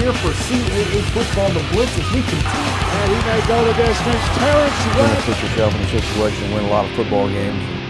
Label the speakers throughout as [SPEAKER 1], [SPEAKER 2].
[SPEAKER 1] here for CAA football, the Blitz, as we continue.
[SPEAKER 2] And he may go the distance. Terrence
[SPEAKER 3] You're going to put yourself in a situation and win a lot of football games.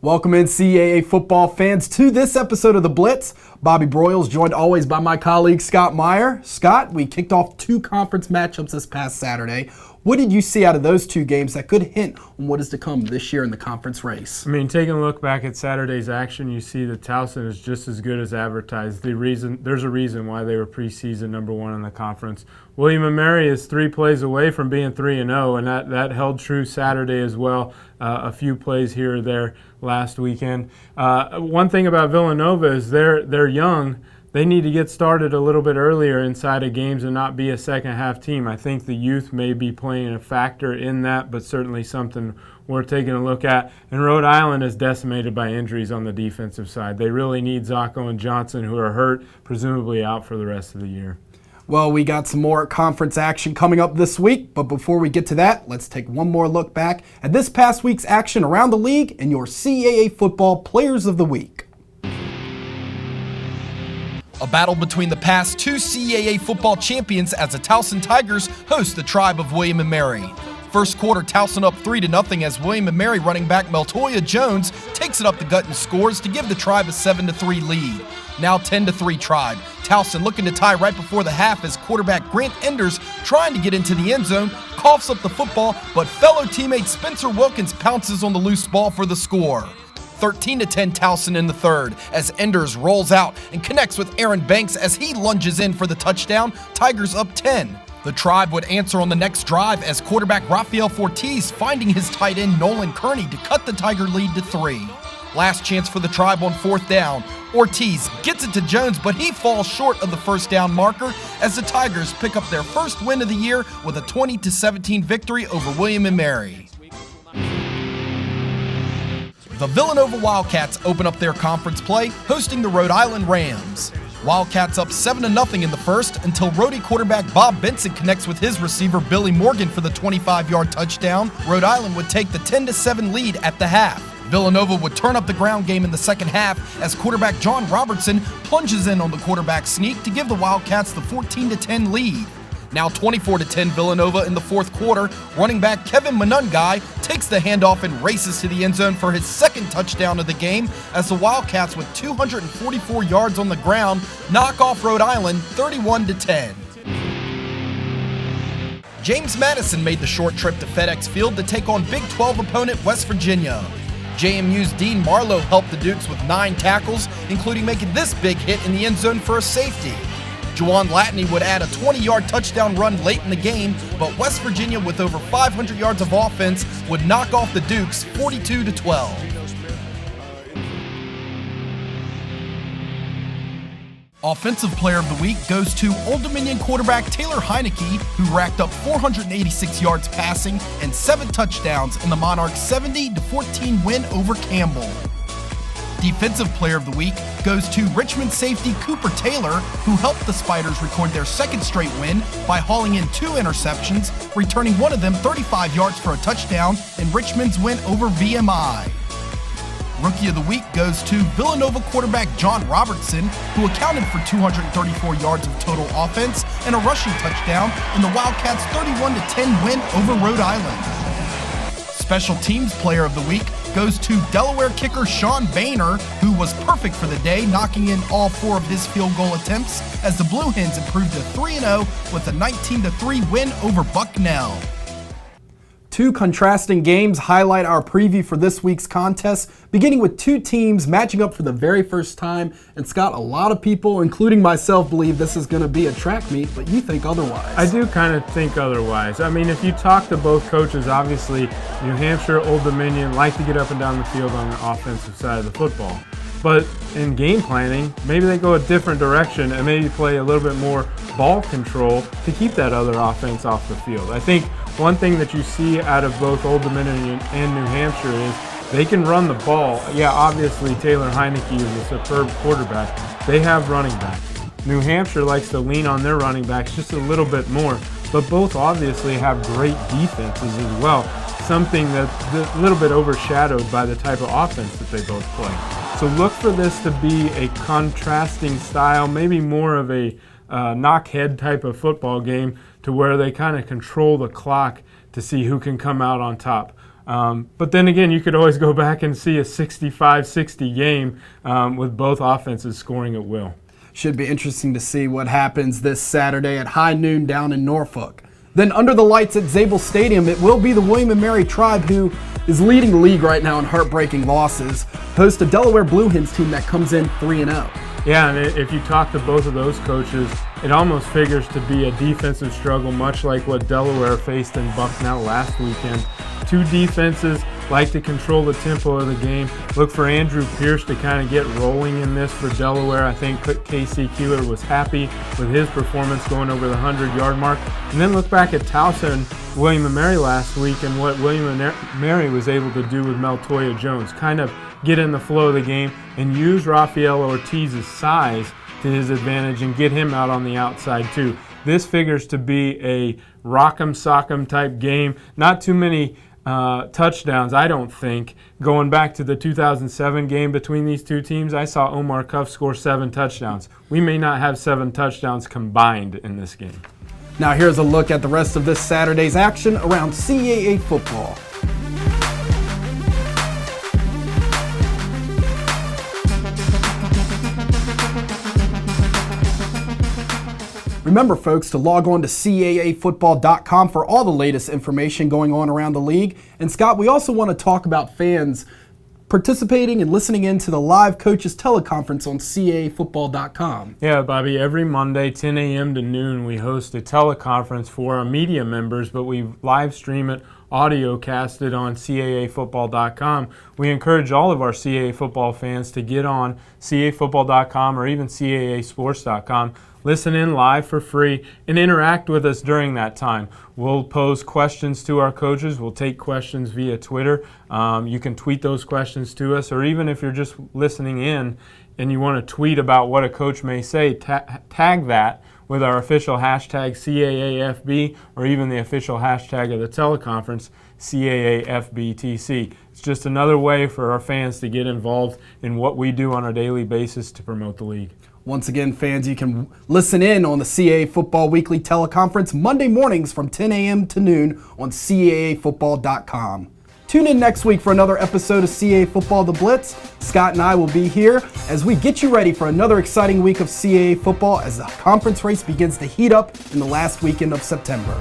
[SPEAKER 1] Welcome in, CAA football fans, to this episode of The Blitz. Bobby Broyles, joined always by my colleague Scott Meyer. Scott, we kicked off 2 conference matchups this past Saturday. What did you see out of those 2 games that could hint on what is to come this year in the conference race?
[SPEAKER 4] I mean, taking a look back at Saturday's action, you see that Towson is just as good as advertised. There's a reason why they were preseason #1 in the conference. William & Mary is 3 plays away from being 3-0, and that held true Saturday as well. A few plays here or there last weekend. One thing about Villanova is they're young. They need to get started a little bit earlier inside of games and not be a second-half team. I think the youth may be playing a factor in that, but certainly something worth taking a look at. And Rhode Island is decimated by injuries on the defensive side. They really need Zacco and Johnson, who are hurt, presumably out for the rest of the year.
[SPEAKER 1] Well, we got some more conference action coming up this week, but before we get to that, let's take one more look back at this past week's action around the league and your CAA football Players of the Week.
[SPEAKER 5] A battle between the past 2 CAA football champions as the Towson Tigers host the Tribe of William & Mary. First quarter, Towson up 3-0 as William & Mary running back Meltoya Jones takes it up the gut and scores to give the Tribe a 7-3 lead. Now 10-3 Tribe. Towson looking to tie right before the half as quarterback Grant Enders, trying to get into the end zone, coughs up the football, but fellow teammate Spencer Wilkins pounces on the loose ball for the score. 13-10 Towson in the third as Enders rolls out and connects with Aaron Banks as he lunges in for the touchdown. Tigers up 10. The Tribe would answer on the next drive as quarterback Rafael Fortis finding his tight end Nolan Kearney to cut the Tiger lead to 3. Last chance for the Tribe on 4th down. Ortiz gets it to Jones, but he falls short of the first down marker as the Tigers pick up their first win of the year with a 20-17 victory over William & Mary. The Villanova Wildcats open up their conference play, hosting the Rhode Island Rams. Wildcats up 7-0 in the first until Rhode quarterback Bob Benson connects with his receiver Billy Morgan for the 25-yard touchdown. Rhode Island would take the 10-7 lead at the half. Villanova would turn up the ground game in the second half as quarterback John Robertson plunges in on the quarterback sneak to give the Wildcats the 14-10 lead. Now 24-10 Villanova in the fourth quarter. Running back Kevin Manungai takes the handoff and races to the end zone for his second touchdown of the game as the Wildcats, with 244 yards on the ground, knock off Rhode Island 31-10. James Madison made the short trip to FedEx Field to take on Big 12 opponent West Virginia. JMU's Dean Marlowe helped the Dukes with 9 tackles, including making this big hit in the end zone for a safety. Juwan Latney would add a 20-yard touchdown run late in the game, but West Virginia, with over 500 yards of offense, would knock off the Dukes 42-12. Offensive Player of the Week goes to Old Dominion quarterback Taylor Heineke, who racked up 486 yards passing and 7 touchdowns in the Monarchs' 70-14 win over Campbell. Defensive Player of the Week goes to Richmond safety Cooper Taylor, who helped the Spiders record their second straight win by hauling in 2 interceptions, returning one of them 35 yards for a touchdown in Richmond's win over VMI. Rookie of the Week goes to Villanova quarterback John Robertson, who accounted for 234 yards of total offense and a rushing touchdown in the Wildcats' 31-10 win over Rhode Island. Special Teams Player of the Week goes to Delaware kicker Sean Boehner, who was perfect for the day, knocking in all 4 of his field goal attempts as the Blue Hens improved to 3-0 with a 19-3 win over Bucknell.
[SPEAKER 1] 2 contrasting games highlight our preview for this week's contest, beginning with 2 teams matching up for the very first time. And Scott, a lot of people, including myself, believe this is going to be a track meet, but you think otherwise.
[SPEAKER 4] I do kind of think otherwise. I mean, if you talk to both coaches, obviously New Hampshire, Old Dominion like to get up and down the field on the offensive side of the football. But in game planning, maybe they go a different direction and maybe play a little bit more ball control to keep that other offense off the field. I think one thing that you see out of both Old Dominion and New Hampshire is they can run the ball. Yeah, obviously Taylor Heineke is a superb quarterback. They have running backs. New Hampshire likes to lean on their running backs just a little bit more, but both obviously have great defenses as well, something that's a little bit overshadowed by the type of offense that they both play. So look for this to be a contrasting style, maybe more of a knockhead type of football game, to where they kind of control the clock to see who can come out on top. But then again, you could always go back and see a 65-60 game with both offenses scoring at will.
[SPEAKER 1] Should be interesting to see what happens this Saturday at high noon down in Norfolk. Then under the lights at Zabel Stadium, it will be the William & Mary Tribe, who is leading the league right now in heartbreaking losses, host a Delaware Blue Hens team that comes in 3-0.
[SPEAKER 4] Yeah, and if you talk to both of those coaches, it almost figures to be a defensive struggle, much like what Delaware faced in Bucknell last weekend. Two defenses like to control the tempo of the game. Look for Andrew Pierce to kind of get rolling in this for Delaware. I think Casey Keeler was happy with his performance going over the 100-yard mark. And then look back at Towson, William & Mary last week, and what William & Mary was able to do with Meltoya Jones. Kind of get in the flow of the game and use Rafael Ortiz's size to his advantage and get him out on the outside too. This figures to be a rock'em sock'em type game. Not too many touchdowns, I don't think. Going back to the 2007 game between these two teams, I saw Omar Cuff score 7 touchdowns. We may not have 7 touchdowns combined in this game.
[SPEAKER 1] Now here's a look at the rest of this Saturday's action around CAA football. Remember, folks, to log on to CAAfootball.com for all the latest information going on around the league. And Scott, we also want to talk about fans participating and listening in to the live coaches teleconference on CAAfootball.com.
[SPEAKER 4] Yeah, Bobby, every Monday, 10 a.m. to noon, we host a teleconference for our media members, but we live stream it, audio cast it on CAAfootball.com. We encourage all of our CAA football fans to get on CAAfootball.com or even CAAsports.com. Listen in live for free and interact with us during that time. We'll pose questions to our coaches. We'll take questions via Twitter. You can tweet those questions to us, or even if you're just listening in and you want to tweet about what a coach may say, tag that with our official hashtag CAAFB, or even the official hashtag of the teleconference, CAAFBTC. It's just another way for our fans to get involved in what we do on a daily basis to promote the league.
[SPEAKER 1] Once again, fans, you can listen in on the CAA Football Weekly teleconference Monday mornings from 10 a.m. to noon on CAAfootball.com. Tune in next week for another episode of CAA Football The Blitz. Scott and I will be here as we get you ready for another exciting week of CAA football as the conference race begins to heat up in the last weekend of September.